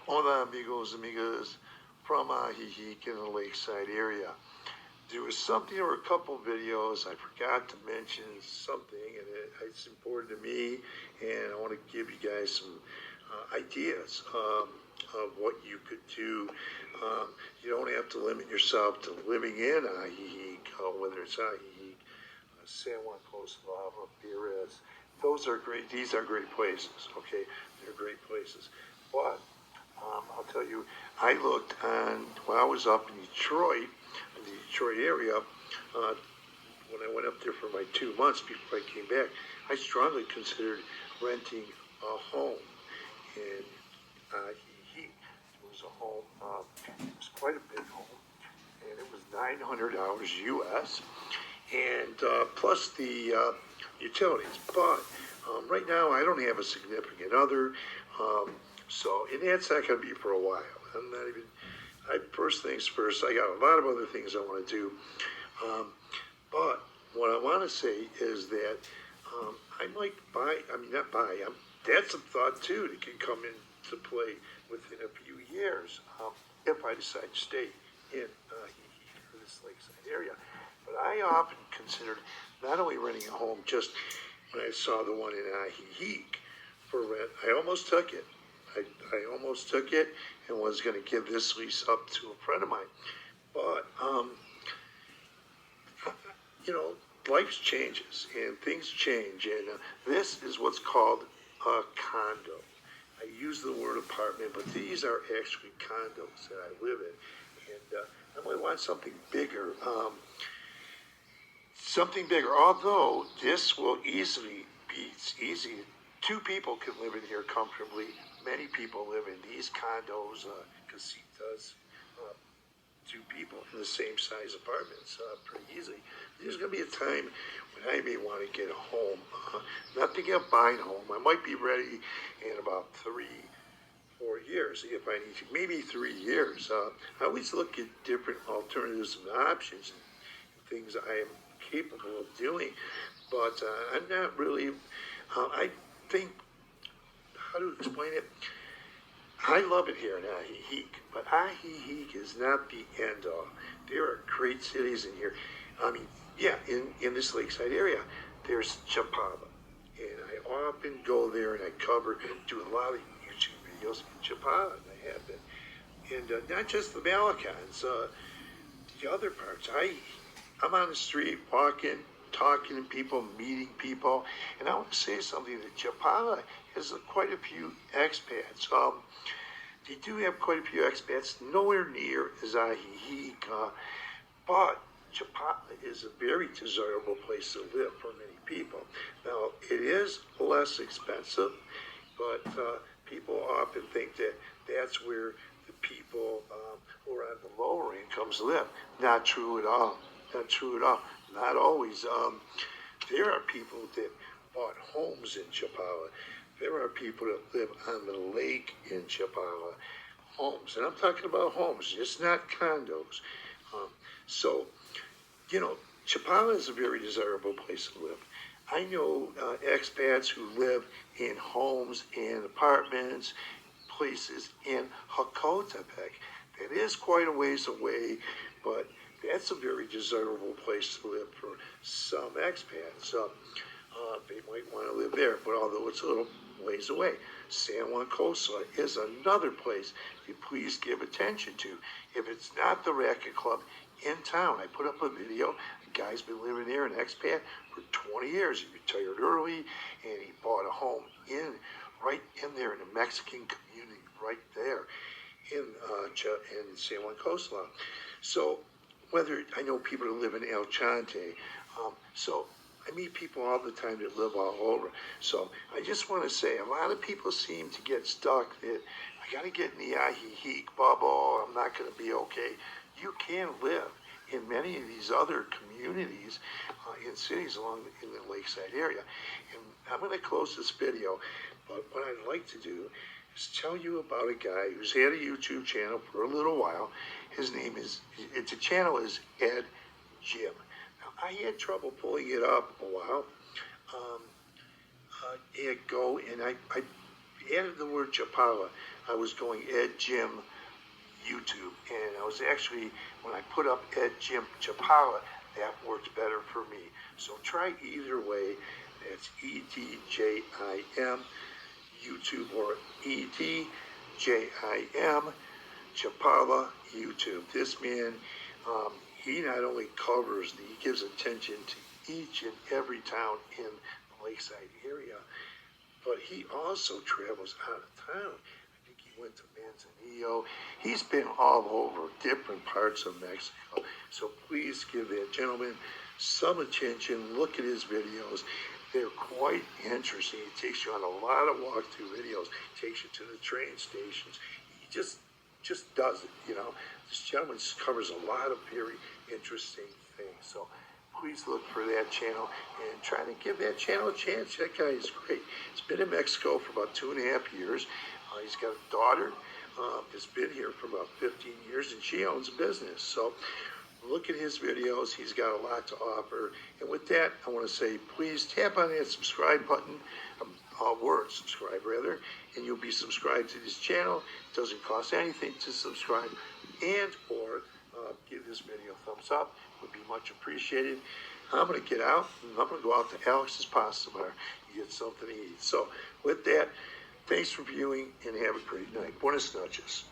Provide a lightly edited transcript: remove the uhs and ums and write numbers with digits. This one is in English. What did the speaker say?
Hola, amigos, amigas, from Ajijic in the lakeside area. There was something or a couple videos I forgot to mention something, and it's important to me, and I want to give you guys some ideas of what you could do. You don't have to limit yourself to living in Ajijic, whether it's Ajijic, San Juan Costa Lava, Perez. Those are great. These are great places. Okay, they're great places, but I'll tell you, I looked on when I was up in Detroit, in the Detroit area. When I went up there for my 2 months before I came back, I strongly considered renting a home in Ajijic. It was a home. It was quite a big home, and it was $900 US, and plus the utilities. But right now, I don't have a significant other. And that's not going to be for a while. I'm not even, first things first, I got a lot of other things I want to do. But what I want to say is that I might buy, not buy, that's a thought too that can come into play within a few years if I decide to stay in this lakeside area. But I often considered not only renting a home, just when I saw the one in Ajijic for rent, I almost took it. I almost took it and was going to give this lease up to a friend of mine. But, life changes and things change. And this is what's called a condo. I use the word apartment, but these are actually condos that I live in. And I might want something bigger. Although this will easily be easy. Two people can live in here comfortably. Many people live in these condos, casitas, two people in the same size apartments pretty easily. There's going to be a time when I may want to get a home. Not thinking of buying a home. I might be ready in about 3-4 years if I need to. Maybe 3 years. I always look at different alternatives and options and things I am capable of doing. But I'm not really, I think, how to explain it? I love it here in Ajijic, but Ajijic is not the end all. There are great cities in here. In this lakeside area, there's Chapala, and I often go there and I do a lot of YouTube videos in Chapala, and I have been. And not just the Malecons, the other parts. I'm on the street walking, talking to people, meeting people, and I want to say something that Chapala has quite a few expats. They do have quite a few expats, nowhere near as Ajijic, but Chapala is a very desirable place to live for many people. Now, it is less expensive, but people often think that that's where the people who are on the lower incomes live. Not true at all. Not true at all. Not always. There are people that bought homes in Chapala. There are people that live on the lake in Chapala. Homes. And I'm talking about homes, just not condos. Chapala is a very desirable place to live. I know expats who live in homes and apartments, places in Hakotepec. That is quite a ways away, but that's a very desirable place to live for some expats. They might want to live there, but although it's a little ways away. San Juan Costa is another place you please give attention to. If it's not the racket club in town, I put up a video. The guy's been living there, an expat, for 20 years. He retired early, and he bought a home right in there in a Mexican community, right there in San Juan Costa. So I know people that live in El Chante, I meet people all the time that live all over. So I just want to say, a lot of people seem to get stuck that I got to get in the Ajijic bubble. I'm not going to be okay. You can live in many of these other communities in cities in the lakeside area. And I'm going to close this video, but what I'd like to do is tell you about a guy who's had a YouTube channel for a little while. The channel is Ed Jim. I had trouble pulling it up a while ago, and added the word Chapala, I was going Ed Jim YouTube, and I was actually, when I put up Ed Jim Chapala, that worked better for me. So try either way. That's EDJIM YouTube or EDJIM Chapala YouTube. This man, he not only covers, he gives attention to each and every town in the Lakeside area, but he also travels out of town. I think he went to Manzanillo. He's been all over different parts of Mexico. So please give that gentleman some attention. Look at his videos. They're quite interesting. He takes you on a lot of walkthrough videos, takes you to the train stations. He just does it, you know. This gentleman covers a lot of very interesting things. So please look for that channel and try to give that channel a chance. That guy is great. He's been in Mexico for about 2.5 years. He's got a daughter that's been here for about 15 years, and she owns a business. So look at his videos. He's got a lot to offer. And with that, I want to say, please tap on that subscribe button, word subscribe rather, and you'll be subscribed to this channel. It doesn't cost anything to subscribe, and or give this video a thumbs up. It would be much appreciated. I'm going to get out, and I'm going to go out to Alex's Pasta Bar and get something to eat. So with that, thanks for viewing, and have a great night. Buenas noches.